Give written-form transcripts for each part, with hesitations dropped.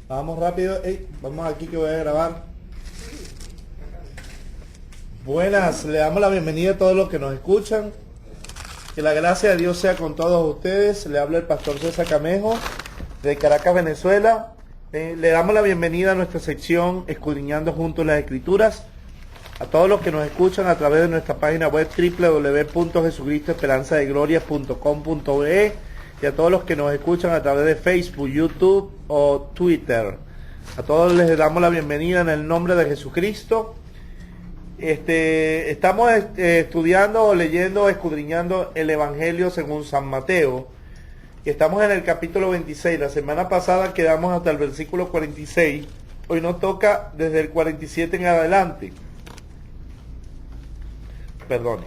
Vamos rápido. Ey, vamos aquí que voy a grabar. Buenas, le damos la bienvenida a todos los que nos escuchan. Que la gracia de Dios sea con todos ustedes. Le habla el pastor César Camejo de Caracas, Venezuela. Le damos la bienvenida a nuestra sección Escudriñando Juntos las Escrituras. A todos los que nos escuchan a través de nuestra página web www.jesucristoesperanzadegloria.com.be y a todos los que nos escuchan a través de Facebook, YouTube o Twitter. A todos les damos la bienvenida en el nombre de Jesucristo. Estamos estudiando, leyendo, escudriñando el Evangelio según San Mateo. Y estamos en el capítulo 26. La semana pasada quedamos hasta el versículo 46. Hoy nos toca desde el 47 en adelante. Perdone.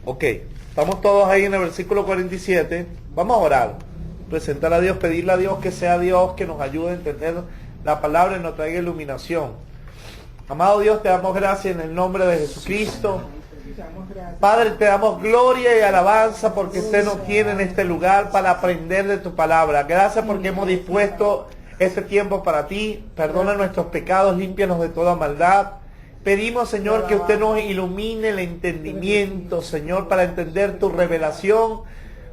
Ok, estamos todos ahí en el versículo 47. Vamos a orar, presentar a Dios, pedirle a Dios que sea Dios que nos ayude a entender la palabra y nos traiga iluminación. Amado Dios, te damos gracias en el nombre de Jesucristo. Padre, te damos gloria y alabanza porque usted nos tiene en este lugar para aprender de tu palabra. Gracias porque hemos dispuesto este tiempo para ti. Perdona nuestros pecados, límpianos de toda maldad. Pedimos, Señor, que usted nos ilumine el entendimiento, Señor, para entender tu revelación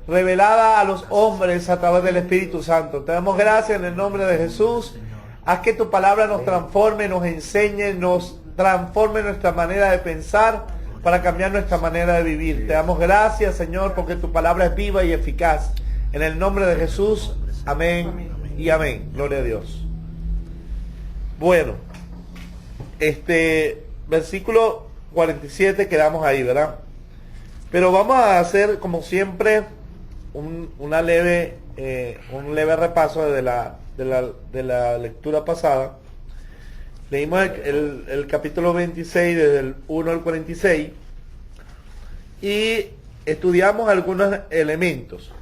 revelada a los hombres a través del Espíritu Santo. Te damos gracias en el nombre de Jesús. Haz que tu palabra nos transforme, nos enseñe, nos transforme nuestra manera de pensar para cambiar nuestra manera de vivir. Te damos gracias, Señor, porque tu palabra es viva y eficaz. En el nombre de Jesús, amén y amén. Gloria a Dios. Bueno, versículo 47 quedamos ahí, ¿verdad? Pero vamos a hacer, como siempre, un leve repaso de la lectura pasada. Leímos el capítulo 26 desde el 1 al 46 y estudiamos algunos elementos.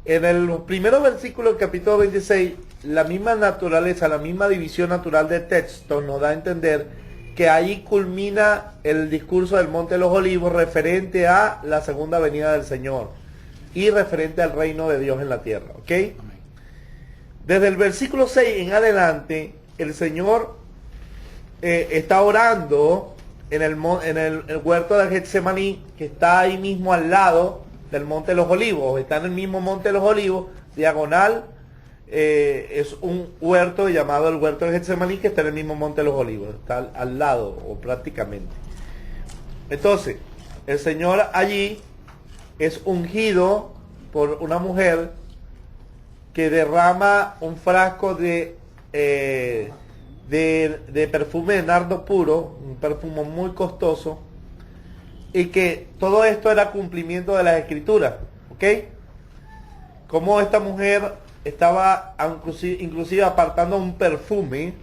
En los primeros versículos del capítulo 26, la misma naturaleza, la misma división natural de texto nos da a entender que ahí culmina el discurso del Monte de los Olivos referente a la segunda venida del Señor y referente al reino de Dios en la tierra, ¿ok? Desde el versículo 6 en adelante, el Señor está orando en el huerto de Getsemaní, que está ahí mismo al lado del Monte de los Olivos. Está en el mismo Monte de los Olivos, diagonal. Es un huerto llamado el huerto de Getsemaní, que está en el mismo Monte de los Olivos. Está al lado, o prácticamente. Entonces, el Señor allí es ungido por una mujer que derrama un frasco de perfume de nardo puro, un perfume muy costoso, y que todo esto era cumplimiento de las Escrituras, ¿ok? Como esta mujer estaba inclusive apartando un perfume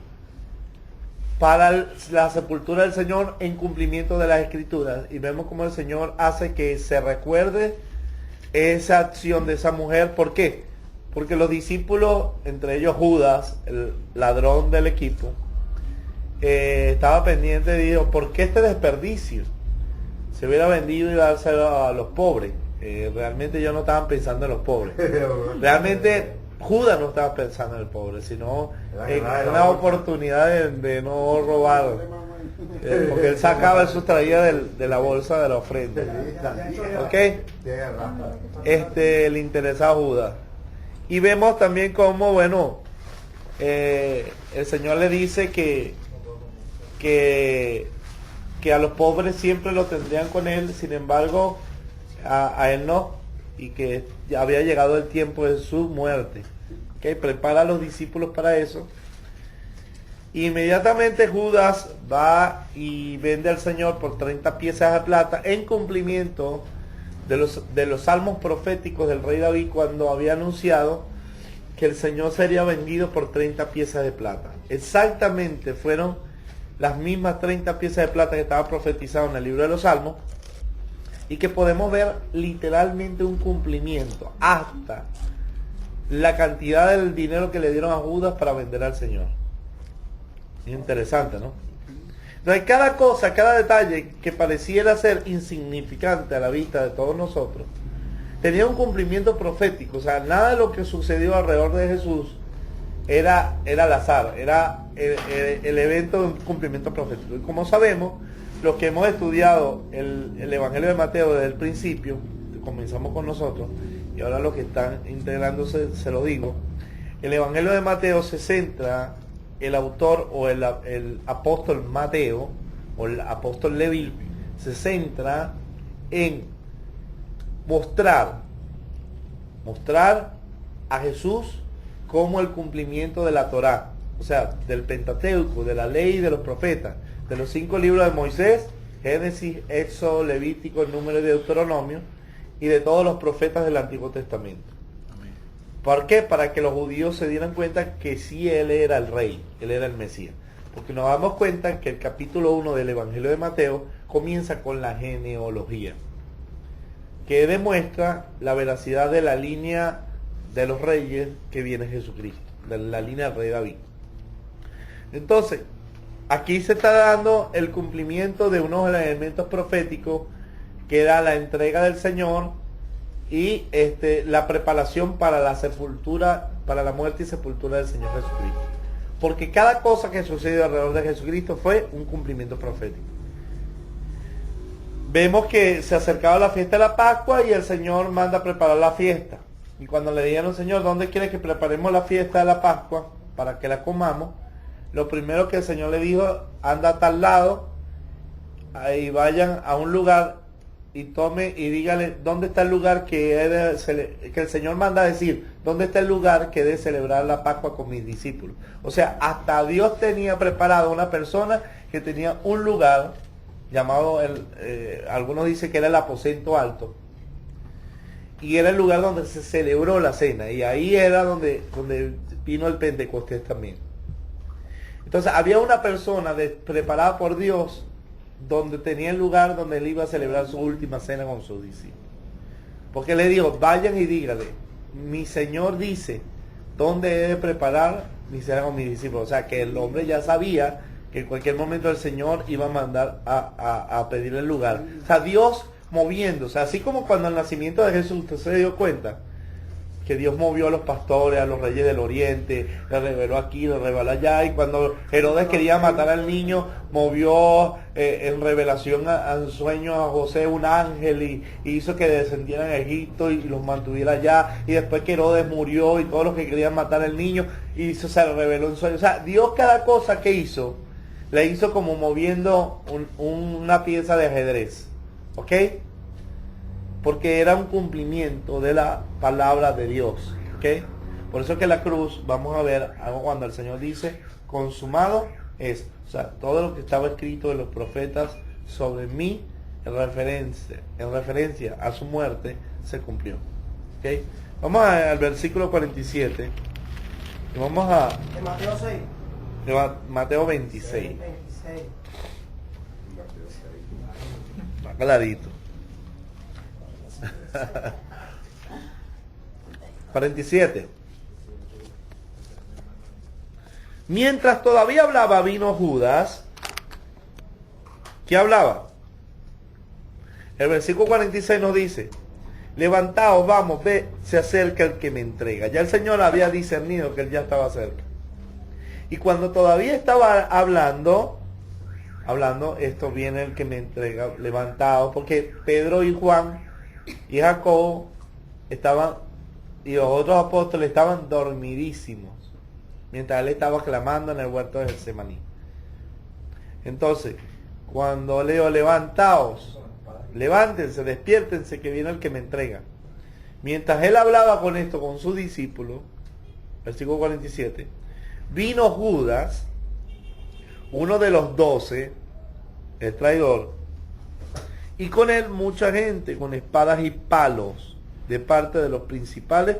para la sepultura del Señor en cumplimiento de las Escrituras, y vemos cómo el Señor hace que se recuerde esa acción de esa mujer. ¿Por qué? Porque los discípulos, entre ellos Judas, el ladrón del equipo, estaba pendiente y dijo, ¿por qué este desperdicio? Se hubiera vendido y dárselo a los pobres. Realmente ellos no estaban pensando en los pobres. Realmente Judas no estaba pensando en el pobre, sino en una oportunidad de no robar. Porque él sacaba, él sustraía de la bolsa de la ofrenda. ¿Ok? Le interesaba a Judas. Y vemos también cómo, bueno, el Señor le dice que a los pobres siempre lo tendrían con él, sin embargo, a él no, y que ya había llegado el tiempo de su muerte. ¿Okay? Prepara a los discípulos para eso. Inmediatamente Judas va y vende al Señor por 30 piezas de plata en cumplimiento de los salmos proféticos del rey David, cuando había anunciado que el Señor sería vendido por 30 piezas de plata. Exactamente fueron las mismas 30 piezas de plata que estaba profetizado en el libro de los Salmos, y que podemos ver literalmente un cumplimiento hasta la cantidad del dinero que le dieron a Judas para vender al Señor. Interesante, ¿no? Entonces, cada cosa, cada detalle que pareciera ser insignificante a la vista de todos nosotros, tenía un cumplimiento profético. O sea, nada de lo que sucedió alrededor de Jesús era al azar, era el evento de un cumplimiento profético. Y como sabemos, los que hemos estudiado el Evangelio de Mateo desde el principio, comenzamos con nosotros, y ahora los que están integrándose, se lo digo, el Evangelio de Mateo se centra, el autor o el apóstol Mateo, o el apóstol Leví, se centra en mostrar a Jesús como el cumplimiento de la Torá, o sea, del Pentateuco, de la ley y de los profetas, de los 5 libros de Moisés, Génesis, Éxodo, Levítico, Número y Deuteronomio, y de todos los profetas del Antiguo Testamento. Amén. ¿Por qué? Para que los judíos se dieran cuenta que sí él era el rey, él era el Mesías. Porque nos damos cuenta que el capítulo 1 del Evangelio de Mateo comienza con la genealogía, que demuestra la veracidad de la línea de los reyes que viene Jesucristo, de la línea del rey David. Entonces, aquí se está dando el cumplimiento de unos elementos proféticos, que era la entrega del Señor y la preparación para la sepultura, para la muerte y sepultura del Señor Jesucristo. Porque cada cosa que sucedió alrededor de Jesucristo fue un cumplimiento profético. Vemos que se acercaba la fiesta de la Pascua y el Señor manda a preparar la fiesta. Y cuando le dijeron, Señor, ¿dónde quieres que preparemos la fiesta de la Pascua para que la comamos? Lo primero que el Señor le dijo, anda a tal lado, y vayan a un lugar y tome y dígale dónde está el lugar que el Señor manda a decir, dónde está el lugar que he de celebrar la Pascua con mis discípulos. O sea, hasta Dios tenía preparado una persona que tenía un lugar llamado, algunos dicen que era el aposento alto, y era el lugar donde se celebró la cena, y ahí era donde vino el Pentecostés también. Entonces había una persona preparada por Dios, donde tenía el lugar donde él iba a celebrar su última cena con sus discípulos. Porque le dijo, vayan y dígale, mi Señor dice, ¿dónde he de preparar mi cena con mis discípulos? O sea, que el hombre ya sabía que en cualquier momento el Señor iba a mandar a pedirle el lugar. O sea, Dios moviéndose, así como cuando el nacimiento de Jesús, usted se dio cuenta que Dios movió a los pastores, a los reyes del oriente, le reveló aquí, le reveló allá, y cuando Herodes quería matar al niño, movió en revelación al sueño a José un ángel y hizo que descendieran a Egipto y los mantuviera allá, y después que Herodes murió y todos los que querían matar al niño, y eso se reveló en sueño. O sea, Dios cada cosa que hizo, la hizo como moviendo una pieza de ajedrez, ¿ok? Porque era un cumplimiento de la palabra de Dios, ¿ok? Por eso que la cruz, vamos a ver, cuando el Señor dice, consumado es, o sea, todo lo que estaba escrito de los profetas sobre mí, en referencia a su muerte, se cumplió, ¿ok? Vamos al versículo 47, y vamos a... De Mateo 6. de Mateo 26, 26. está clarito. 47. Mientras todavía hablaba, vino Judas. ¿Qué hablaba? El versículo 46 nos dice, levantaos, vamos, ve, se acerca el que me entrega. Ya el Señor había discernido que él ya estaba cerca. Y cuando todavía estaba hablando, esto viene el que me entrega, levantaos, porque Pedro y Juan y Jacobo estaban, y los otros apóstoles estaban dormidísimos, mientras él estaba clamando en el huerto de Getsemaní. Entonces, cuando leo, levantaos, levántense, despiértense, que viene el que me entrega. Mientras él hablaba con esto, con su discípulo, versículo 47, vino Judas, uno de los 12, el traidor, y con él mucha gente con espadas y palos de parte de los principales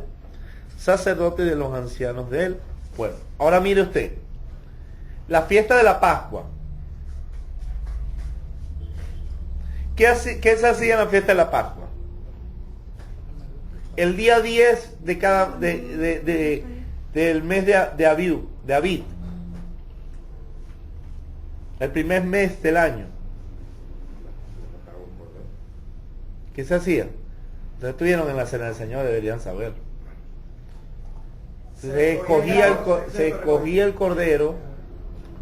sacerdotes de los ancianos del pueblo. Ahora mire usted, la fiesta de la Pascua. ¿Qué se hacía en la fiesta de la Pascua? El día 10 de cada del mes de Abid, el primer mes del año. ¿Qué se hacía? Ustedes estuvieron en la cena del Señor, deberían saber. se escogía el cordero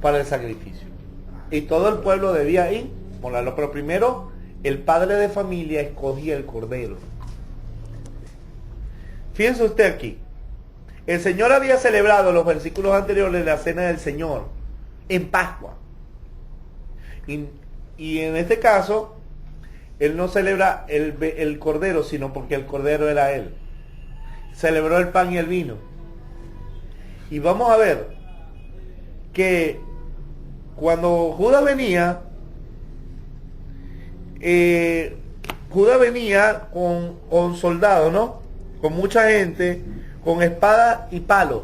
para el sacrificio. Y todo el pueblo debía ir, molarlo. Pero primero, el padre de familia escogía el cordero. Fíjense usted aquí. El Señor había celebrado los versículos anteriores la cena del Señor en Pascua. Y en este caso, Él no celebra el cordero, sino porque el cordero era Él. Celebró el pan y el vino. Y vamos a ver que cuando Judas venía con soldados, ¿no? Con mucha gente, con espadas y palos.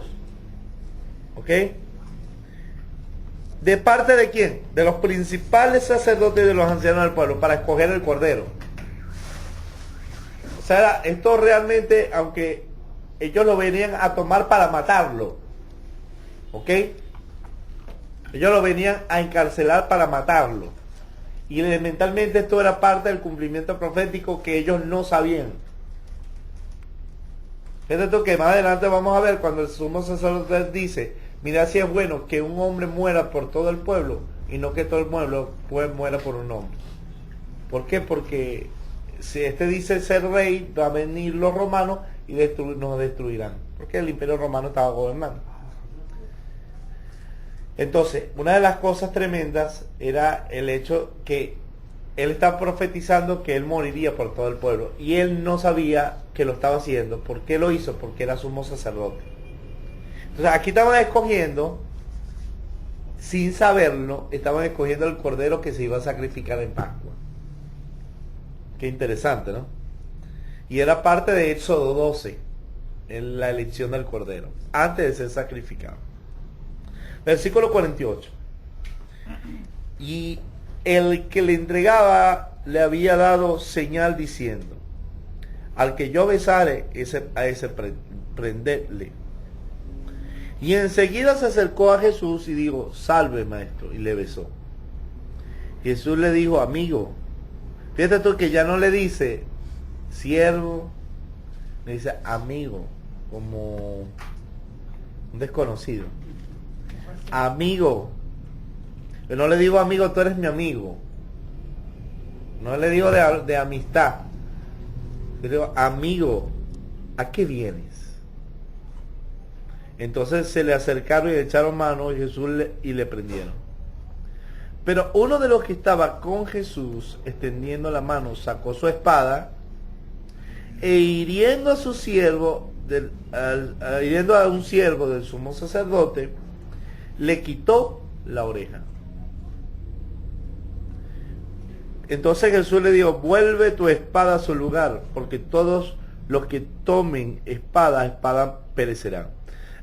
¿Ok? ¿De parte de quién? De los principales sacerdotes y de los ancianos del pueblo, para escoger el cordero. O sea, esto realmente, aunque ellos lo venían a tomar para matarlo, ¿ok? Ellos lo venían a encarcelar para matarlo. Y elementalmente esto era parte del cumplimiento profético que ellos no sabían. Es esto que más adelante vamos a ver cuando el sumo sacerdote dice: mira, si es bueno que un hombre muera por todo el pueblo y no que todo el pueblo muera por un hombre. ¿Por qué? Porque si este dice ser rey, va a venir los romanos y nos destruirán. Porque el imperio romano estaba gobernando. Entonces, una de las cosas tremendas era el hecho que él estaba profetizando que él moriría por todo el pueblo. Y él no sabía que lo estaba haciendo. ¿Por qué lo hizo? Porque era sumo sacerdote. Entonces, aquí estaban escogiendo, sin saberlo, estaban escogiendo el cordero que se iba a sacrificar en Pascua. Qué interesante, ¿no? Y era parte de Éxodo 12, en la elección del cordero, antes de ser sacrificado. Versículo 48. Y el que le entregaba le había dado señal diciendo: al que yo besare, a ese prendedle. Y enseguida se acercó a Jesús y dijo: salve, maestro, y le besó. Jesús le dijo: amigo. Fíjate tú que ya no le dice siervo, le dice amigo, como un desconocido. Amigo. Yo no le digo amigo, tú eres mi amigo. No le digo de amistad. Le digo amigo, ¿a qué vienes? Entonces se le acercaron y le echaron mano y le prendieron. Pero uno de los que estaba con Jesús extendiendo la mano sacó su espada e hiriendo a su siervo, hiriendo a un siervo del sumo sacerdote, le quitó la oreja. Entonces Jesús le dijo: vuelve tu espada a su lugar, porque todos los que tomen espada perecerán.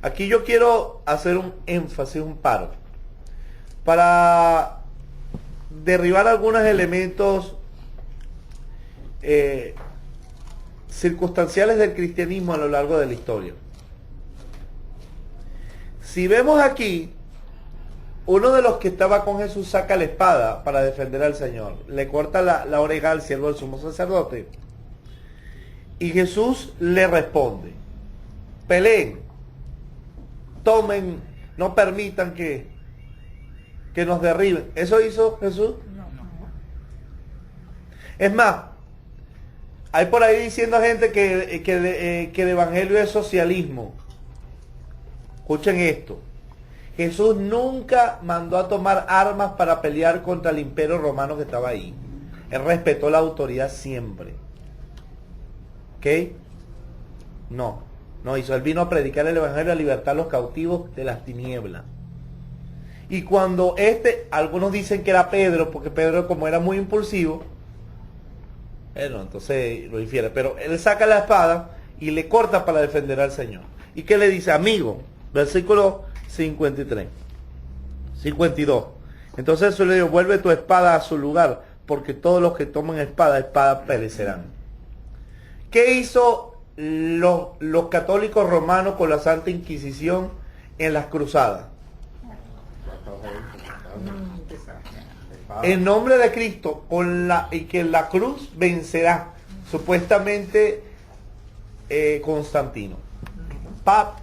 Aquí yo quiero hacer un énfasis, un paro, para derribar algunos elementos circunstanciales del cristianismo a lo largo de la historia. Si vemos aquí, uno de los que estaba con Jesús saca la espada para defender al Señor, le corta la oreja al siervo del sumo sacerdote, y Jesús le responde: peleen, tomen, no permitan que nos derriben. ¿Eso hizo Jesús? Es más, hay por ahí diciendo gente que el evangelio es socialismo. Escuchen esto: Jesús nunca mandó a tomar armas para pelear contra el imperio romano que estaba ahí. Él respetó la autoridad siempre. ¿Ok? No hizo. Él vino a predicar el evangelio, a libertar a los cautivos de las tinieblas. Y cuando algunos dicen que era Pedro, porque Pedro, como era muy impulsivo, bueno, entonces lo infiere. Pero él saca la espada y le corta para defender al Señor. ¿Y qué le dice? Amigo, versículo 52. Entonces Jesús le dijo: vuelve tu espada a su lugar, porque todos los que toman espada perecerán. ¿Qué hizo los católicos romanos con la Santa Inquisición en las cruzadas? En nombre de Cristo, y que la cruz vencerá, supuestamente Constantino.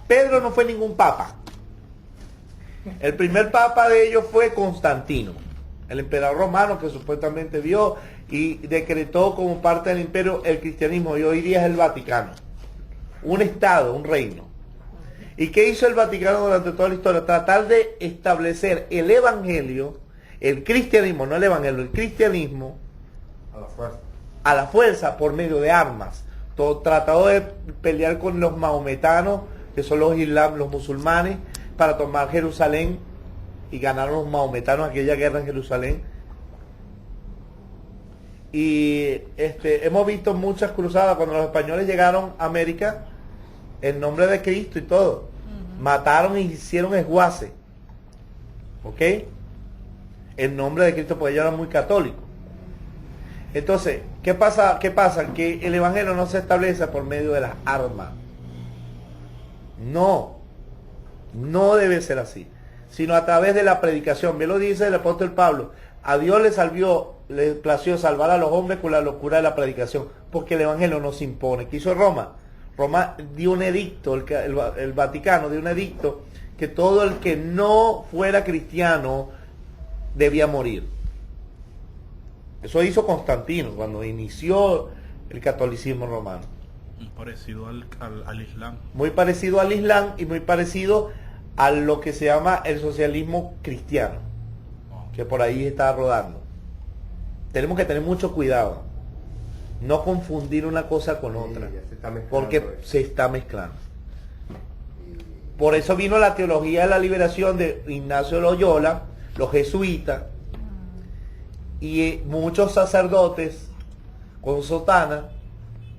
Pedro no fue ningún papa. El primer papa de ellos fue Constantino, el emperador romano que supuestamente vio y decretó como parte del imperio el cristianismo, y hoy día es el Vaticano. Un estado, un reino. ¿Y qué hizo el Vaticano durante toda la historia? Tratar de establecer el evangelio, el cristianismo, no el evangelio, el cristianismo a la fuerza por medio de armas. Todo, tratado de pelear con los mahometanos, que son los los musulmanes, para tomar Jerusalén, y ganaron los mahometanos aquella guerra en Jerusalén. Y hemos visto muchas cruzadas cuando los españoles llegaron a América en nombre de Cristo y todo. Mataron y hicieron esguace. ¿Ok? En nombre de Cristo, porque ellos eran muy católicos. Entonces, ¿qué pasa? Que el evangelio no se establece por medio de las armas. No debe ser así, sino a través de la predicación. Bien lo dice el apóstol Pablo: a Dios le plació salvar a los hombres con la locura de la predicación, porque el evangelio no se impone. ¿Qué hizo Roma? Roma dio un edicto, el Vaticano dio un edicto, que todo el que no fuera cristiano debía morir. Eso hizo Constantino cuando inició el catolicismo romano. Muy parecido al Islam. Muy parecido al Islam y muy parecido a lo que se llama el socialismo cristiano, que por ahí está rodando. Tenemos que tener mucho cuidado, no confundir una cosa con otra, porque se está mezclando. Por eso vino la teología de la liberación de Ignacio de Loyola, los jesuitas, y muchos sacerdotes con sotana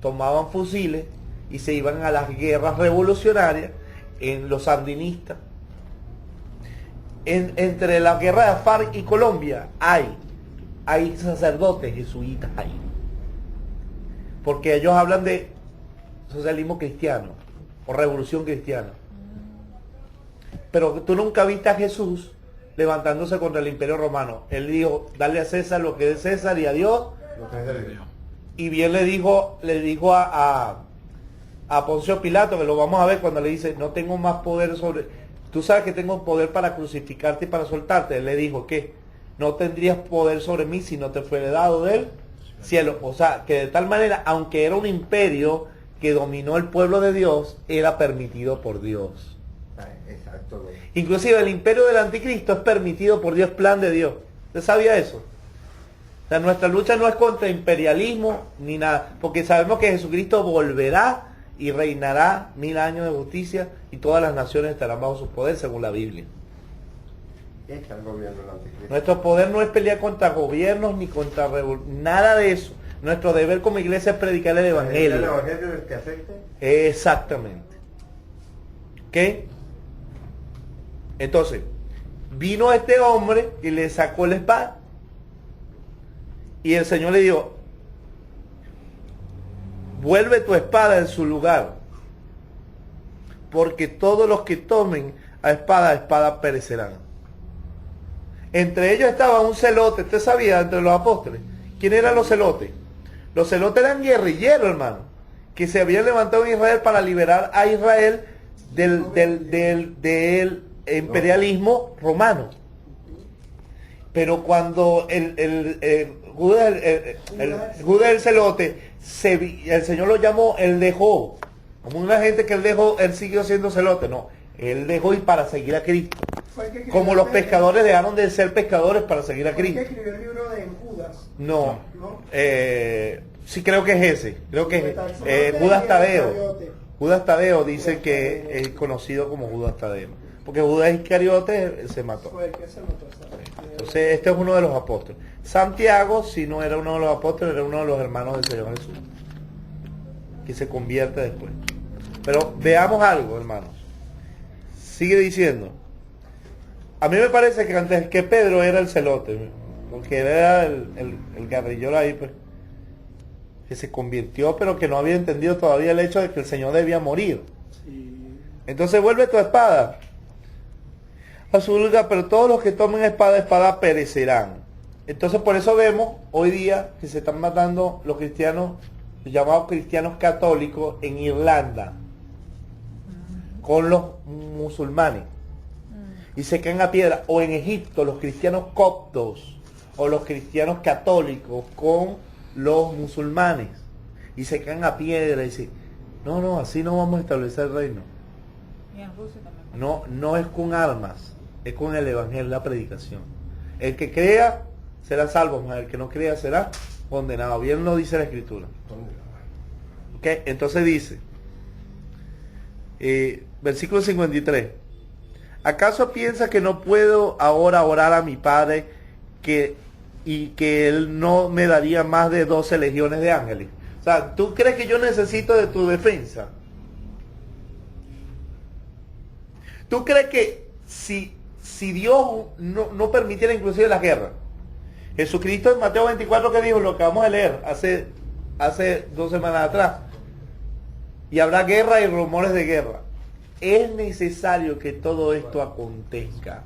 tomaban fusiles y se iban a las guerras revolucionarias en los sandinistas. Entre la guerra de FARC y Colombia hay sacerdotes jesuitas ahí, porque ellos hablan de socialismo cristiano o revolución cristiana. Pero tú nunca viste a Jesús levantándose contra el imperio romano. Él dijo: dale a César lo que es de César y a Dios lo que es de Dios. Y bien le dijo a Poncio Pilato, que lo vamos a ver cuando le dice: no tengo más poder sobre... Tú sabes que tengo poder para crucificarte y para soltarte. Él le dijo que no tendrías poder sobre mí si no te fuera dado del cielo. O sea, que de tal manera, aunque era un imperio que dominó el pueblo de Dios, era permitido por Dios. Exacto. Inclusive el imperio del anticristo es permitido por Dios, plan de Dios. ¿Usted sabía eso? O sea, nuestra lucha no es contra imperialismo ni nada, porque sabemos que Jesucristo volverá y reinará 1000 años de justicia y todas las naciones estarán bajo su poder, según la Biblia. Está el gobierno del anticristo. Nuestro poder no es pelear contra gobiernos ni contra nada de eso. Nuestro deber como iglesia es predicar el evangelio. ¿El evangelio del que acepte? Exactamente. ¿Ok? Entonces, vino este hombre y le sacó la espada. Y el Señor le dijo: vuelve tu espada en su lugar, porque todos los que tomen a espada perecerán. Entre ellos estaba un celote. ¿Usted sabía? Entre los apóstoles, ¿quién eran los celotes? Los celotes eran guerrilleros, hermano, que se habían levantado en Israel para liberar a Israel del imperialismo romano. Pero cuando Judas el celote, el Señor lo llamó, él dejó, como una gente que él siguió siendo celote, no, él dejó ir para seguir a Cristo. Como los pescadores dejaron de ser pescadores para seguir a Cristo. ¿Fue el que escribió el libro de Judas? No, ¿No? sí, creo que es ese, creo que es Judas Tadeo. Judas Tadeo dice que es conocido como Judas Tadeo, porque Judas Iscariote se mató. Fue el que se mató. Entonces este es uno de los apóstoles. Santiago, si no era uno de los apóstoles, era uno de los hermanos del Señor Jesús, que se convierte después. Pero veamos algo, hermanos. Sigue diciendo: a mí me parece que antes que Pedro era el celote, porque él era el guerrillero ahí, pues, que se convirtió, pero que no había entendido todavía el hecho de que el Señor debía morir. Sí. Entonces vuelve tu espada a su lugar, pero todos los que tomen espada perecerán. Entonces por eso vemos hoy día que se están matando los cristianos, los llamados cristianos católicos, en Irlanda, con los musulmanes y se caen a piedra, o en Egipto los cristianos coptos o los cristianos católicos con los musulmanes y se caen a piedra y dicen, no, así no vamos a establecer el reino. Y en Rusia también. No es con armas, es con el evangelio, la predicación. El que crea será salvo, mas el que no crea será condenado. Bien lo dice la escritura. ¿Okay? Entonces dice, versículo 53. ¿Acaso piensa que no puedo ahora orar a mi Padre y que Él no me daría más de 12 legiones de ángeles? O sea, ¿tú crees que yo necesito de tu defensa? ¿Tú crees que si Dios no permitiera inclusive la guerra? Jesucristo en Mateo 24 que dijo, lo que vamos a leer hace 2 semanas atrás, y habrá guerra y rumores de guerra. Es necesario que todo esto acontezca,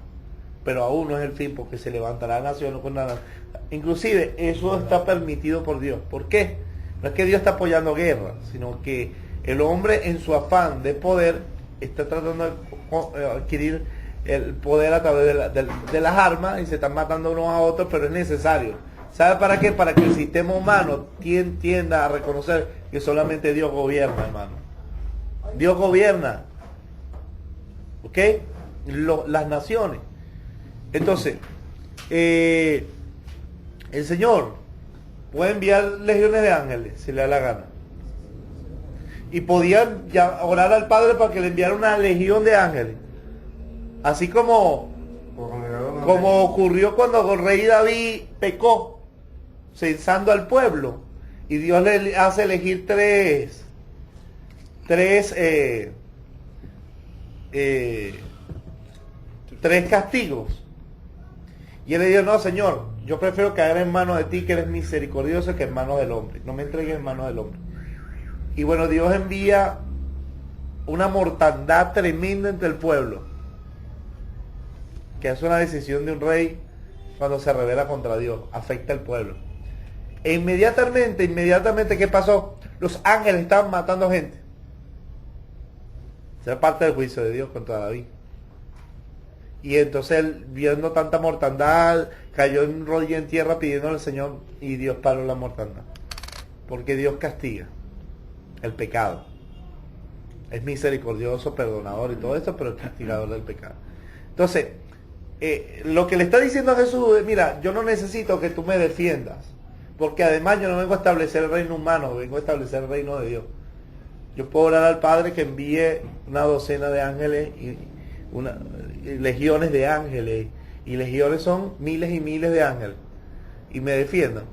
pero aún no es el fin, porque se levantará nación con nada. Inclusive eso está permitido por Dios. ¿Por qué? No es que Dios está apoyando guerra, sino que el hombre en su afán de poder está tratando de adquirir el poder a través de las armas y se están matando unos a otros, pero es necesario. ¿Sabe para qué? Para que el sistema humano tienda a reconocer que solamente Dios gobierna, hermano. Dios gobierna. ¿Ok? Las naciones. Entonces, el Señor puede enviar legiones de ángeles si le da la gana. Y podían ya orar al Padre para que le enviara una legión de ángeles. Así como ocurrió cuando el rey David pecó, censando al pueblo. Y Dios le hace elegir tres castigos. Y él le dijo, no, Señor, yo prefiero caer en manos de ti, que eres misericordioso, que en manos del hombre. No me entregues en manos del hombre. Y bueno, Dios envía una mortandad tremenda entre el pueblo, que es una decisión de un rey cuando se rebela contra Dios, afecta al pueblo. E inmediatamente, ¿qué pasó? Los ángeles estaban matando gente. Esa es parte del juicio de Dios contra David. Y entonces él, viendo tanta mortandad, cayó en rodilla en tierra pidiéndole al Señor, y Dios paró la mortandad. Porque Dios castiga el pecado. Es misericordioso, perdonador y todo esto, pero es castigador del pecado. Entonces, lo que le está diciendo a Jesús es, mira, yo no necesito que tú me defiendas, porque además yo no vengo a establecer el reino humano, vengo a establecer el reino de Dios. Yo puedo orar al Padre que envíe una docena de ángeles y legiones de ángeles, y legiones son miles y miles de ángeles, y me defiendan.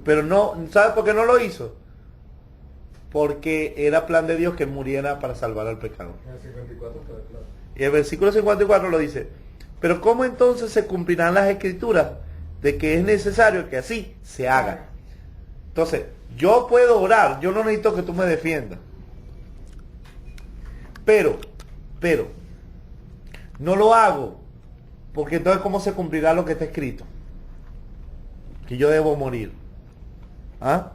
Pero no, ¿sabes por qué no lo hizo? Porque era plan de Dios que muriera para salvar al pecador. Y el versículo 54 lo dice, pero ¿cómo entonces se cumplirán las escrituras de que es necesario que así se haga? Entonces, yo puedo orar, yo no necesito que tú me defiendas. Pero, no lo hago, porque entonces ¿cómo se cumplirá lo que está escrito? Que yo debo morir. ¿Ah?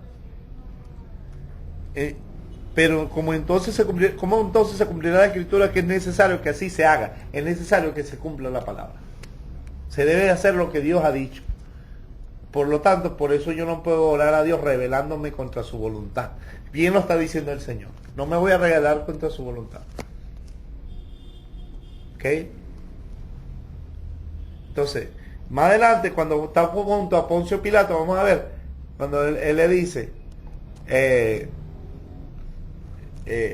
Pero ¿cómo entonces se cumplirá la escritura que es necesario que así se haga? Es necesario que se cumpla la palabra. Se debe hacer lo que Dios ha dicho. Por lo tanto, por eso yo no puedo orar a Dios rebelándome contra su voluntad. Bien lo está diciendo el Señor. No me voy a rebelar contra su voluntad. ¿Ok? Entonces, más adelante, cuando está junto a Poncio Pilato, vamos a ver, cuando él le dice,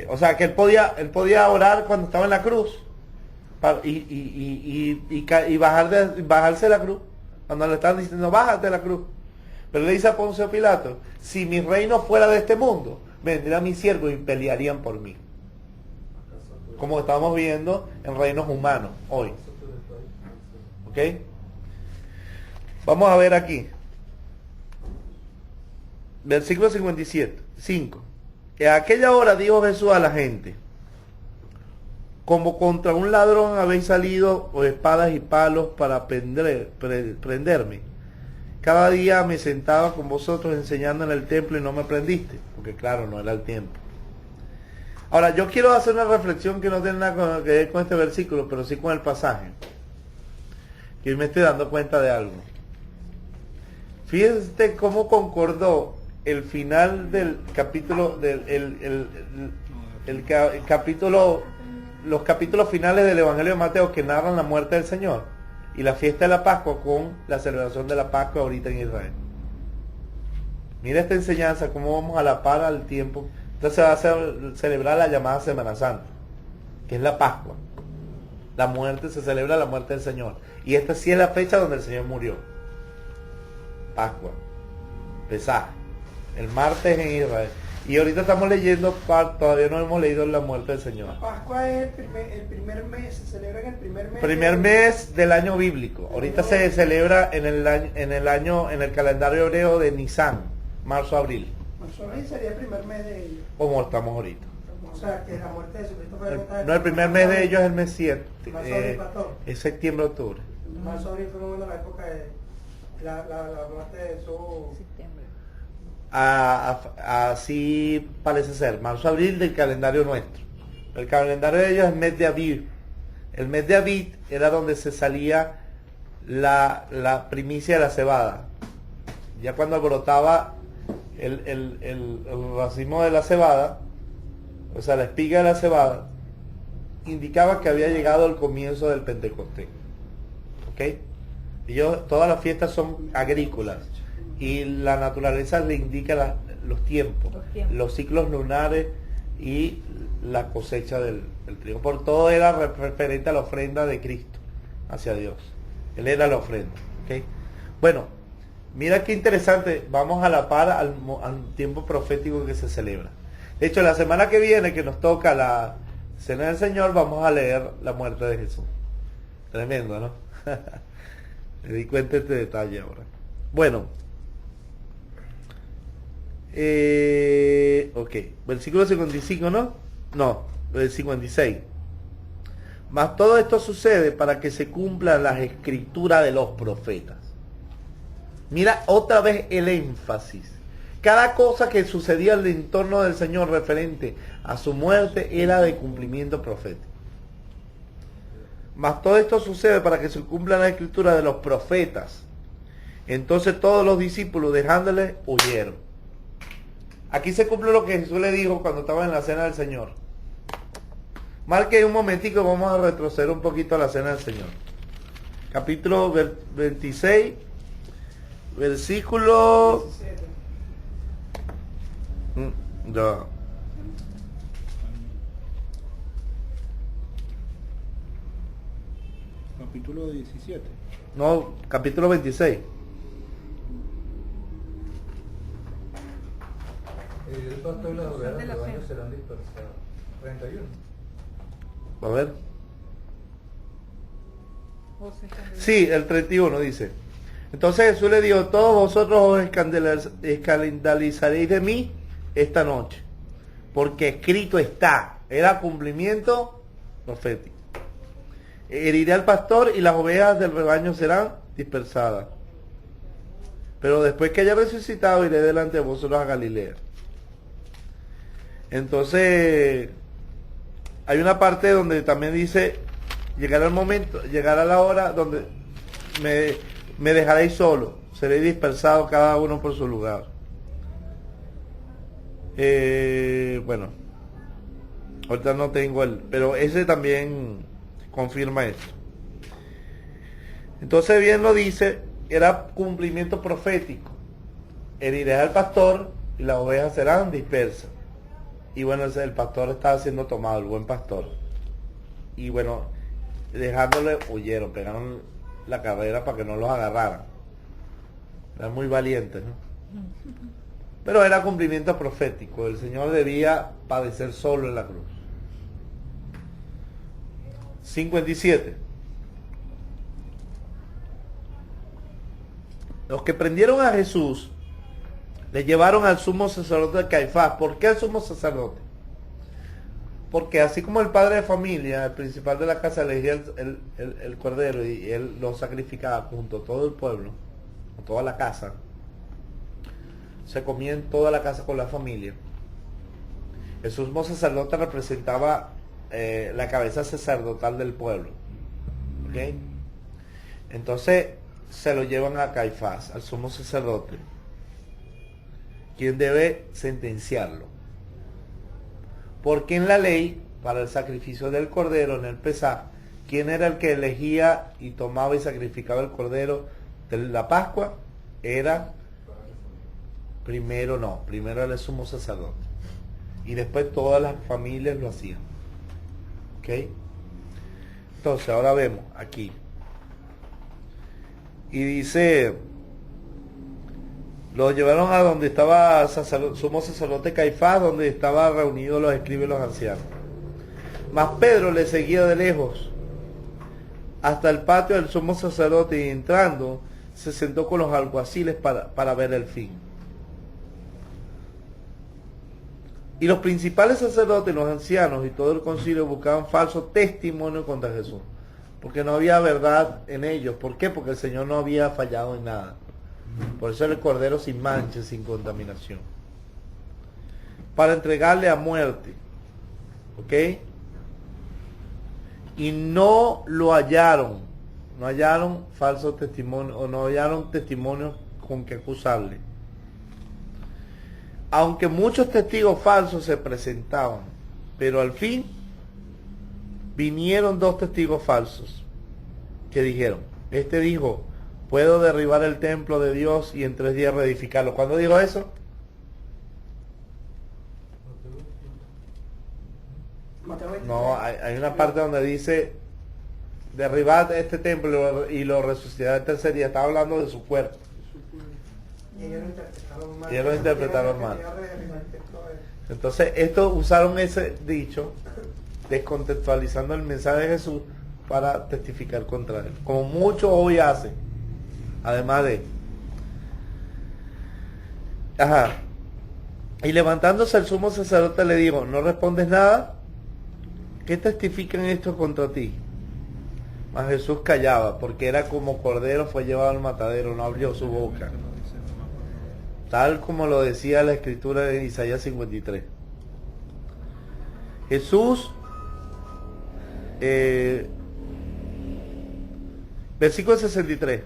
o sea, que él podía orar cuando estaba en la cruz y bajarse de la cruz, cuando le estaban diciendo, bájate de la cruz. Pero le dice a Poncio Pilato, si mi reino fuera de este mundo, vendrían mis siervos y pelearían por mí. Como estamos viendo en reinos humanos hoy. ¿Ok? Vamos a ver aquí. Versículo 5. En aquella hora dijo Jesús a la gente, como contra un ladrón habéis salido con espadas y palos para prenderme. Cada día me sentaba con vosotros enseñando en el templo y no me prendiste, porque claro, no era el tiempo. Ahora, yo quiero hacer una reflexión que no tiene nada que ver con este versículo, pero sí con el pasaje. Que hoy me estoy dando cuenta de algo. Fíjense cómo concordó el final del capítulo, capítulo, los capítulos finales del Evangelio de Mateo que narran la muerte del Señor y la fiesta de la Pascua con la celebración de la Pascua ahorita en Israel. Mira esta enseñanza, cómo vamos a la par al tiempo. Entonces se va a celebrar la llamada Semana Santa, que es la Pascua. La muerte, se celebra la muerte del Señor. Y esta sí es la fecha donde el Señor murió. Pascua. Pesaj. El martes en Israel. Y ahorita estamos leyendo, todavía no hemos leído la muerte del Señor. La Pascua es el primer mes, se celebra en el primer mes. Primer mes del año bíblico. Ahorita se celebra en el calendario hebreo de Nisan, marzo-abril. Marzo-abril sería el primer mes de ellos. Como estamos ahorita. O sea, que la muerte de Jesucristo fue No, el primer mes de ellos es el mes 7. Marzo-abril, pastor. Es septiembre-octubre. Marzo-abril fue una época de la muerte de Jesús. Septiembre. Así parece ser, marzo-abril del calendario nuestro. El calendario de ellos es el mes de Aviv. El mes de Aviv era donde se salía la primicia de la cebada. Ya cuando brotaba el racimo de la cebada, o sea, la espiga de la cebada, indicaba que había llegado el comienzo del Pentecostés. ¿Ok? Todas las fiestas son agrícolas y la naturaleza le indica los tiempos, los ciclos lunares y la cosecha del trigo. Por todo era referente a la ofrenda de Cristo hacia Dios. Él era la ofrenda. ¿Okay? Bueno, mira qué interesante. Vamos a la par al tiempo profético que se celebra. De hecho, la semana que viene, que nos toca la Cena del Señor, vamos a leer la muerte de Jesús. Tremendo, ¿no? Me di cuenta de este detalle ahora. Bueno. Ok. Versículo 55, ¿no? No, el 56. Mas todo esto sucede para que se cumplan las escrituras de los profetas. Mira otra vez el énfasis. Cada cosa que sucedía en el entorno del Señor referente a su muerte era de cumplimiento profético. Mas todo esto sucede para que se cumplan las escrituras de los profetas. Entonces todos los discípulos, dejándole, huyeron. Aquí se cumple lo que Jesús le dijo cuando estaba en la cena del Señor. Marque un momentico, vamos a retroceder un poquito a la cena del Señor. Capítulo 26, versículo... 17. Ya. Capítulo 17. No, capítulo 26. El pastor y las ovejas de del la rebaño fe. serán dispersadas. 31. A ver. José Candela. Sí, el 31 dice. Entonces Jesús le dijo, todos vosotros os escandalizaréis de mí esta noche, porque escrito está. Era cumplimiento profético. Heriré al pastor y las ovejas del rebaño serán dispersadas. Pero después que haya resucitado, iré delante de vosotros a Galilea. Entonces, hay una parte donde también dice, llegará el momento, llegará la hora donde me dejaréis solo, seréis dispersados cada uno por su lugar. Bueno, ahorita no tengo pero ese también confirma esto. Entonces bien lo dice, era cumplimiento profético. Heriré al pastor y las ovejas serán dispersas. Y bueno, el pastor estaba siendo tomado, el buen pastor. Y bueno, dejándole, huyeron, pegaron la carrera para que no los agarraran. Eran muy valientes, ¿no? Pero era cumplimiento profético. El Señor debía padecer solo en la cruz. 57. Los que prendieron a Jesús le llevaron al sumo sacerdote de Caifás. ¿Por qué al sumo sacerdote? Porque así como el padre de familia, el principal de la casa, elegía el cordero y él lo sacrificaba junto a todo el pueblo, a toda la casa, se comía en toda la casa con la familia. El sumo sacerdote representaba la cabeza sacerdotal del pueblo. ¿Ok? Entonces se lo llevan a Caifás, al sumo sacerdote, quien debe sentenciarlo. Porque en la ley, para el sacrificio del cordero en el Pesaj, ¿quién era el que elegía y tomaba y sacrificaba el cordero de la Pascua? Era primero era el sumo sacerdote. Y después todas las familias lo hacían. ¿Ok? Entonces ahora vemos aquí. Y dice, lo llevaron a donde estaba sumo sacerdote Caifás, donde estaban reunidos los escribas y los ancianos. Mas Pedro le seguía de lejos hasta el patio del sumo sacerdote, y entrando se sentó con los alguaciles para ver el fin. Y los principales sacerdotes, los ancianos y todo el concilio buscaban falso testimonio contra Jesús, porque no había verdad en ellos. ¿Por qué? Porque el Señor no había fallado en nada. Por eso era el cordero sin mancha, sin contaminación, para entregarle a muerte. ¿Ok? Y no lo hallaron, no hallaron falsos testimonios, o no hallaron testimonios con que acusarle. Aunque muchos testigos falsos se presentaban, pero al fin vinieron 2 testigos falsos que dijeron, este dijo, puedo derribar el templo de Dios y en 3 días reedificarlo. ¿Cuándo dijo eso? No, hay una parte donde dice, derribar este templo y lo resucitar el tercer día. Estaba hablando de su cuerpo. Y ellos lo interpretaron mal. Y ellos lo interpretaron mal. Entonces, estos usaron ese dicho, descontextualizando el mensaje de Jesús, para testificar contra él, como muchos hoy hacen. Además de, y levantándose el sumo sacerdote le dijo, ¿no respondes nada? ¿Qué testifican esto contra ti? Mas Jesús callaba, porque era como cordero fue llevado al matadero, no abrió su boca, tal como lo decía la escritura de Isaías 53. Jesús, versículo 63,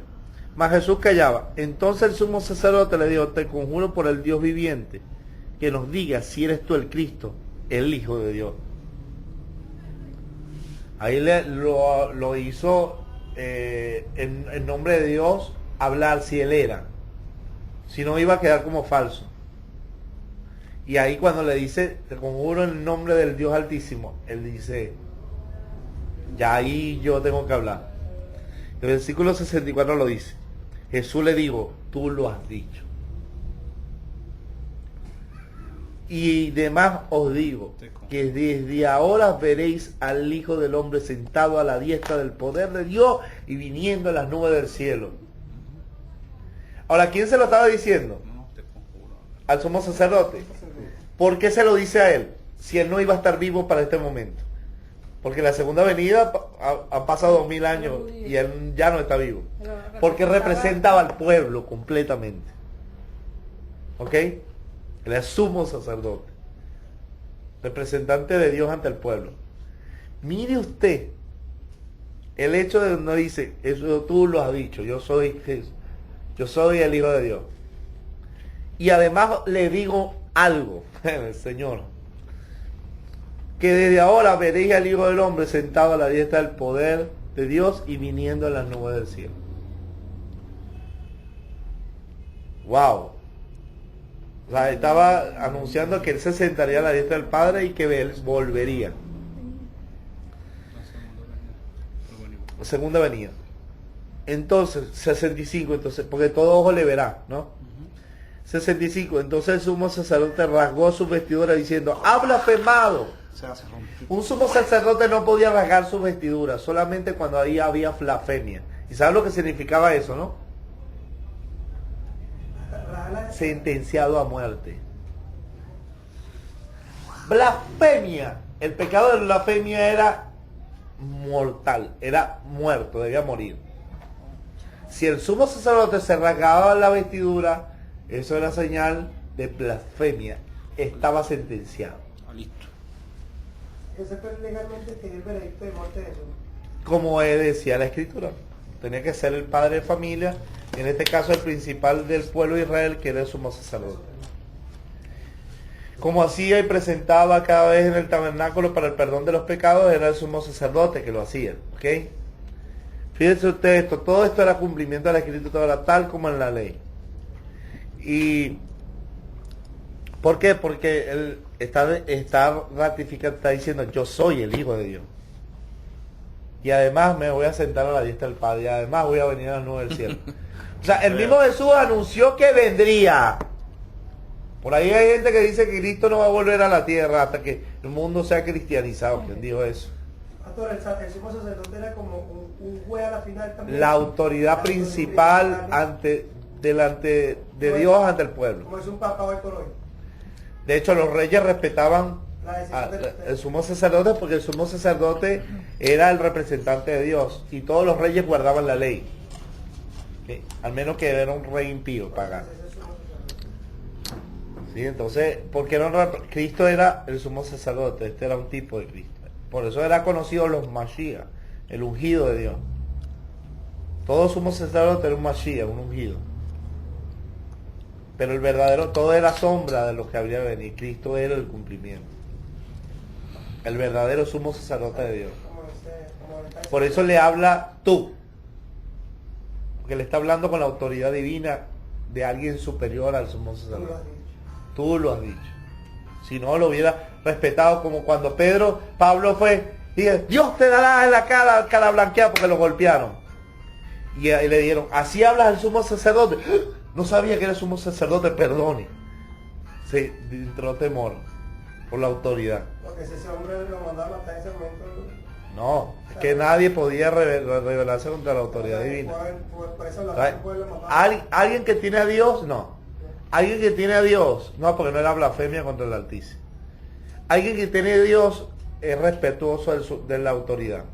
mas Jesús callaba. Entonces el sumo sacerdote le dijo, te conjuro por el Dios viviente, que nos diga si eres tú el Cristo, el Hijo de Dios. Ahí lo hizo en nombre de Dios hablar si él era. Si no, iba a quedar como falso. Y ahí cuando le dice, te conjuro en el nombre del Dios Altísimo, él dice, ya ahí yo tengo que hablar. El versículo 64 lo dice. Jesús le dijo, tú lo has dicho. Y demás os digo, que desde ahora veréis al Hijo del Hombre sentado a la diestra del poder de Dios y viniendo en las nubes del cielo. Ahora, ¿quién se lo estaba diciendo? Al sumo sacerdote. ¿Por qué se lo dice a él? Si él no iba a estar vivo para este momento. Porque la segunda venida ha pasado 2000 años y él ya no está vivo. Porque representaba al pueblo completamente. ¿Ok? Él es sumo sacerdote, representante de Dios ante el pueblo. Mire usted el hecho de donde dice, eso tú lo has dicho, yo soy Jesús, yo soy el Hijo de Dios. Y además le digo algo, Señor, que desde ahora veréis al Hijo del Hombre sentado a la diestra del poder de Dios y viniendo en las nubes del cielo. Wow. O sea, estaba anunciando que él se sentaría a la diestra del Padre y que él volvería. Segunda venida. Entonces, 65, entonces, porque todo ojo le verá, ¿no? 65, entonces el sumo sacerdote rasgó su vestidura diciendo, ¡ha blasfemado! Un sumo sacerdote no podía rasgar su vestidura, solamente cuando ahí había blasfemia. ¿Y sabes lo que significaba eso, no? Sentenciado a muerte. Blasfemia. El pecado de blasfemia era mortal, era muerto, debía morir. Si el sumo sacerdote se rasgaba la vestidura, eso era señal de blasfemia, estaba sentenciado. Listo. Ese fue legalmente que dio el veredicto de muerte de Jesús. Como decía la escritura, tenía que ser el padre de familia, en este caso el principal del pueblo de Israel, que era el sumo sacerdote. Como hacía y presentaba cada vez en el tabernáculo para el perdón de los pecados, era el sumo sacerdote que lo hacía, ¿ok? Fíjense ustedes esto, todo esto era cumplimiento de la escritura tal como en la ley. ¿Y por qué? Porque él está ratificando, está diciendo, yo soy el Hijo de Dios. Y además me voy a sentar a la diestra del Padre, y además voy a venir a las nubes del cielo. O sea, el mismo Jesús anunció que vendría. Por ahí hay gente que dice que Cristo no va a volver a la tierra hasta que el mundo sea cristianizado. ¿Quién dijo eso? Pastor, el sumo sacerdote era como un juez a la final también. La autoridad principal delante de Dios ante el pueblo. Como es un papa hoy por hoy. De hecho, los reyes respetaban La decisión el sumo sacerdote porque el sumo sacerdote era el representante de Dios y todos los reyes guardaban la ley. ¿Okay? Al menos que era un rey impío, pagano. ¿Sí? Entonces, porque Cristo era el sumo sacerdote, este era un tipo de Cristo. Por eso era conocido los Mashiach, el ungido de Dios. Todo sumo sacerdote era un Mashiach, un ungido. Pero el verdadero, todo era sombra de lo que habría de venir. Cristo era el cumplimiento. El verdadero sumo sacerdote de Dios. Por eso le habla tú. Porque le está hablando con la autoridad divina de alguien superior al sumo sacerdote. Tú lo has dicho. Si no, lo hubiera respetado como cuando Pablo fue y dijo, Dios te dará en la cara blanqueada porque lo golpearon. Y le dieron, así hablas al sumo sacerdote. No sabía que era sumo sacerdote, perdone. Se entró temor por la autoridad. Porque si ese hombre lo mandaba a matar en ese momento. No, es que nadie podía rebelarse contra la autoridad divina. Por eso lo Alguien que tiene a Dios, no. Alguien que tiene a Dios, no, porque no era blasfemia contra el Altísimo. Alguien que tiene a Dios es respetuoso de la autoridad.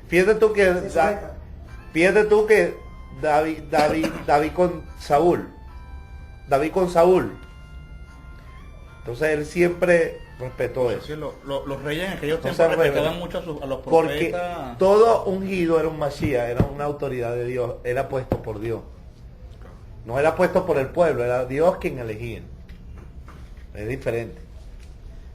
Fíjate tú que David con Saúl. Entonces él siempre respetó eso. Sí, los reyes en aquellos Entonces, tiempos respetaban mucho a los Porque profetas. todo ungido era un Mashiach, era una autoridad de Dios, era puesto por Dios. No era puesto por el pueblo, era Dios quien elegía. Es diferente.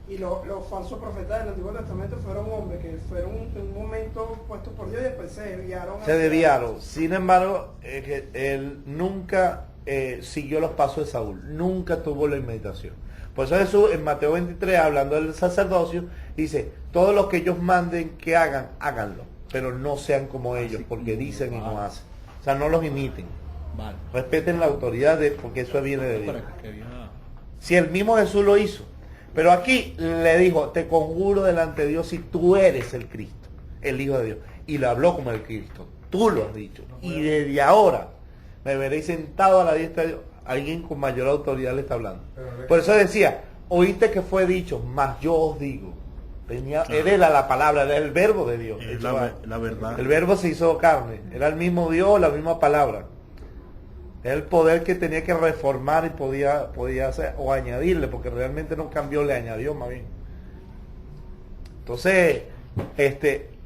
Y los falsos profetas del Antiguo Testamento fueron hombres que fueron en un momento puestos por Dios y después se desviaron. Se desviaron. Sin embargo, que él nunca siguió los pasos de Saúl. Nunca tuvo la imitación. Por eso Jesús en Mateo 23, hablando del sacerdocio, dice, todos los que ellos manden que hagan, háganlo. Pero no sean como ellos, porque dicen y no hacen. O sea, no los imiten. Vale. Respeten la autoridad, porque eso viene de Dios. Para que había- Si el mismo Jesús lo hizo. Pero aquí le dijo, te conjuro delante de Dios si tú eres el Cristo, el Hijo de Dios. Y le habló como el Cristo. Tú lo has dicho. Y desde ahora me veréis sentado a la diestra de Dios. Alguien con mayor autoridad le está hablando. Por eso decía, oíste que fue dicho, mas yo os digo. Él era la palabra, era el verbo de Dios. Es la verdad. El verbo se hizo carne. Era el mismo Dios, la misma palabra. Era el poder que tenía que reformar y podía hacer, o añadirle, porque realmente no cambió, le añadió más bien. Entonces,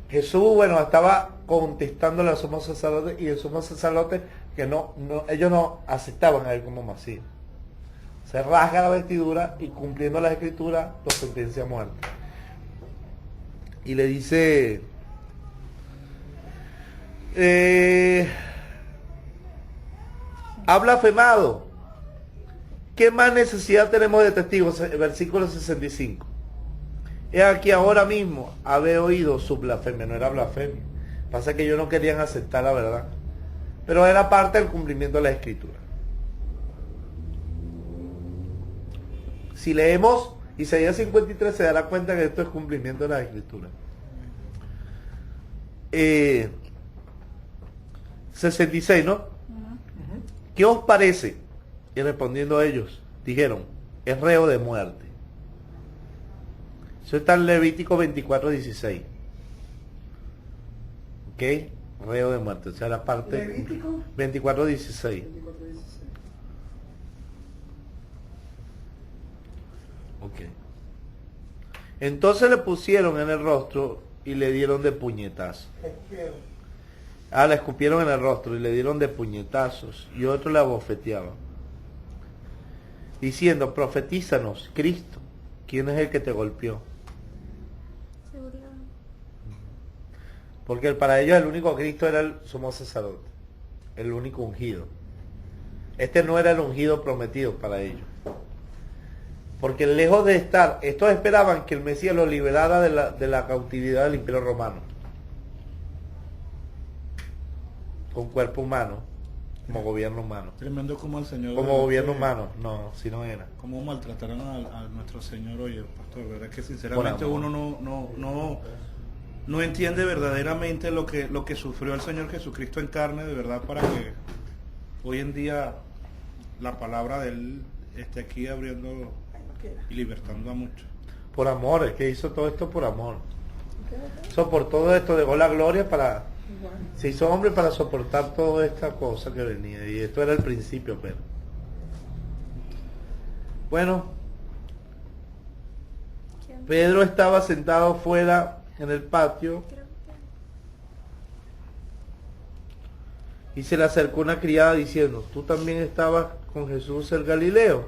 Jesús, bueno, estaba contestándole al sumo sacerdote, y el sumo sacerdote que ellos no aceptaban a él como Masías. Se rasga la vestidura y cumpliendo las escrituras, lo sentencia a muerte. Y le dice, ha blasfemado. ¿Qué más necesidad tenemos de testigos? Versículo 65. He aquí ahora mismo, habéis oído su blasfemia. No era blasfemia. Pasa que ellos no querían aceptar la verdad. Pero era parte del cumplimiento de la escritura. Si leemos Isaías 53 se dará cuenta que esto es cumplimiento de la escritura. 66, ¿no? ¿Qué os parece? Y respondiendo a ellos, dijeron, es reo de muerte. Eso está en Levítico 24:16. ¿Ok? Reo de muerte. O sea, la parte... Levítico 24:16. 24:16. Ok. Entonces le pusieron en el rostro y le dieron de puñetazos. Le escupieron en el rostro y le dieron de puñetazos, y otro le abofeteaba, diciendo, profetízanos, Cristo, ¿quién es el que te golpeó? Se burlaban. Porque para ellos el único Cristo era el sumo sacerdote, el único ungido. Este no era el ungido prometido para ellos. Porque lejos de estar, estos esperaban que el Mesías los liberara de la cautividad del Imperio Romano. Con cuerpo humano, como gobierno humano. Tremendo como el Señor. Como gobierno humano, no, si no era. Cómo maltrataron a nuestro Señor hoy, pastor. Verdad que sinceramente Por amor. uno no entiende verdaderamente lo que sufrió el Señor Jesucristo en carne, de verdad, para que hoy en día la palabra de Él esté aquí abriendo y libertando a muchos. Por amor, es que hizo todo esto por amor. Soportó todo esto, dejó la gloria para... Se hizo hombre para soportar toda esta cosa que venía. Y esto era el principio, pero... Bueno, Pedro estaba sentado fuera en el patio y se le acercó una criada diciendo, ¿tú también estabas con Jesús el Galileo?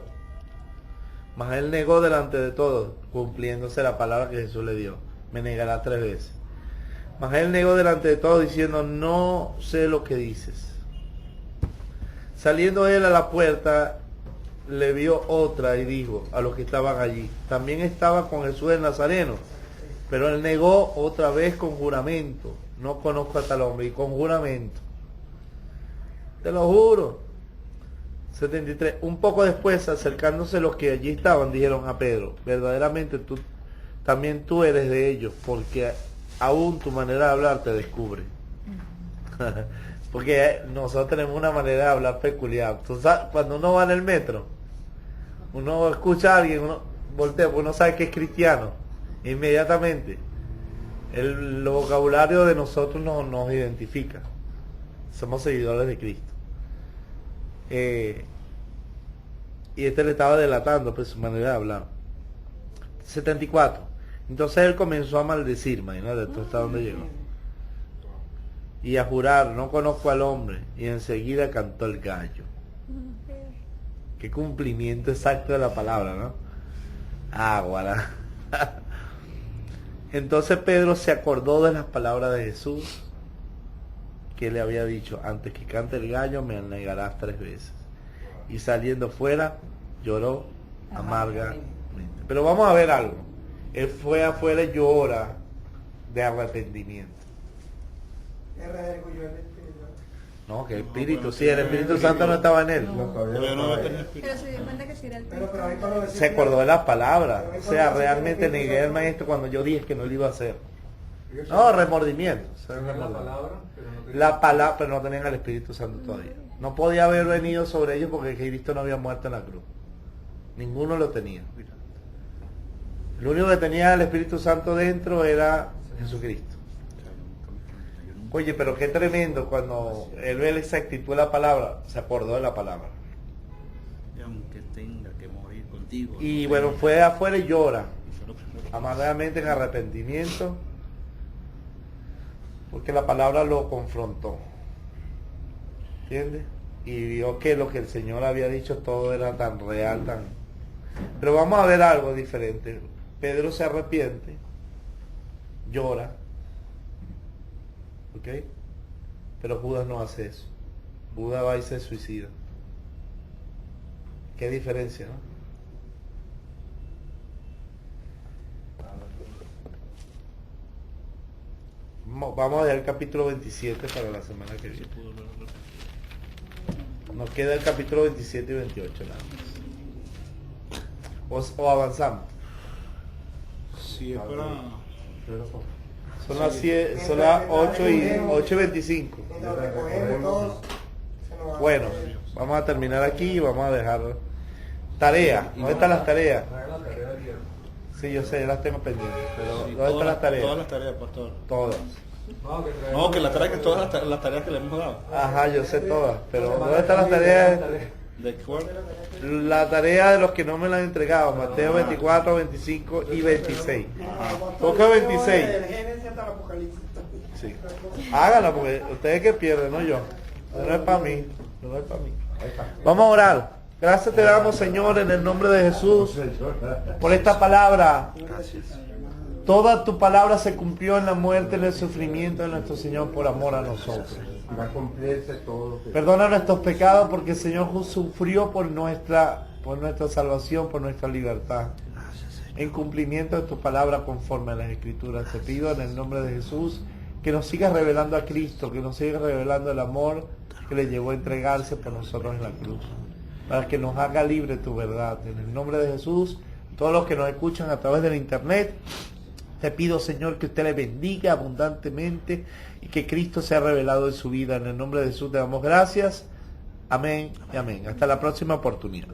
Mas él negó delante de todos, cumpliéndose la palabra que Jesús le dio. Me negará 3 veces. Mas él negó delante de todos diciendo, no sé lo que dices. Saliendo él a la puerta, le vio otra y dijo a los que estaban allí, también estaba con Jesús el Nazareno. Pero él negó otra vez con juramento, no conozco a tal hombre, y con juramento. Te lo juro. 73. Un poco después, acercándose los que allí estaban, dijeron a Pedro, verdaderamente también tú eres de ellos, porque aún tu manera de hablar te descubre. Porque nosotros tenemos una manera de hablar peculiar. Tú sabes, cuando uno va en el metro, uno escucha a alguien, uno voltea, uno sabe que es cristiano, inmediatamente. El vocabulario de nosotros nos identifica. Somos seguidores de Cristo. Y este le estaba delatando pues su manera de hablar. 74. Entonces él comenzó a maldecir, imagínate tú hasta dónde llegó. Y a jurar, no conozco al hombre. Y enseguida cantó el gallo. Qué cumplimiento exacto de la palabra, ¿no? Guará. Entonces Pedro se acordó de las palabras de Jesús, que le había dicho, antes que cante el gallo me negarás 3 veces. Y saliendo fuera, lloró amargamente. Pero vamos a ver algo. Él fue afuera y llora de arrepentimiento. No, que el Espíritu, sí, el Espíritu Santo no estaba en él. No, todavía no estaba ahí. Pero se dio cuenta que sí era el Pero ahí Cristo. cuando Se acordó de las palabras. O sea, realmente negué al maestro cuando yo dije que no lo iba a hacer. No, remordimiento. O sea, Tenían la palabra, pero no tenían- La palabra, pero no tenían al Espíritu Santo todavía. No podía haber venido sobre ellos porque Cristo no había muerto en la cruz. Ninguno lo tenía. Lo único que tenía el Espíritu Santo dentro era Jesucristo. Oye, pero qué tremendo cuando él ve la exactitud de la palabra, se acordó de la palabra. Y aunque tenga que morir contigo. Y no bueno, tenga- fue afuera y llora, Y fue lo primero que amargamente en arrepentimiento, porque la palabra lo confrontó. ¿Entiendes? Y vio que lo que el Señor había dicho todo era tan real, tan... Pero vamos a ver algo diferente. Pedro se arrepiente, llora, ¿ok? Pero Judas no hace eso. Judas va y se suicida. Qué diferencia, ¿no? Vamos a ver el capítulo 27 para la semana que sí viene. pudo haber arrepentido. Nos queda el capítulo 27 y 28 nada más. O avanzamos. Sí, es para... Son las 8 y 25. Mientras recogemos todos, se nos va. Bueno, vamos a terminar aquí y vamos a dejar tarea. ¿Dónde están las tareas? Trae la tarea del viernes. Sí, yo sé, las tengo pendientes, pero Sí, ¿dónde están las tareas? Todas las tareas, pastor. Todas. No, que No, que la tarea que todas las tareas que le hemos dado. Ajá, yo sé todas, pero ¿dónde están las tareas ¿De cuál? La tarea de los que no me la han entregado, Mateo 24, 25 y 26. Toca 26. Del Génesis hasta el Apocalipsis. Sí. Háganlo porque ustedes que pierden, no yo. No es para mí, no es para mí. Vamos a orar. Gracias te damos, Señor, en el nombre de Jesús, por esta palabra. Toda tu palabra se cumplió en la muerte, en el sufrimiento de nuestro Señor por amor a nosotros. Va a cumplirse todo lo que... Perdona nuestros pecados porque el Señor sufrió por nuestra salvación, por nuestra libertad. En cumplimiento de tu palabra conforme a las Escrituras. Te pido en el nombre de Jesús que nos sigas revelando a Cristo, que nos sigas revelando el amor que le llevó a entregarse por nosotros en la cruz. Para que nos haga libre tu verdad. En el nombre de Jesús, todos los que nos escuchan a través del internet, te pido, Señor, que usted le bendiga abundantemente y que Cristo sea revelado en su vida. En el nombre de Jesús te damos gracias. Amén y amén. Hasta la próxima oportunidad.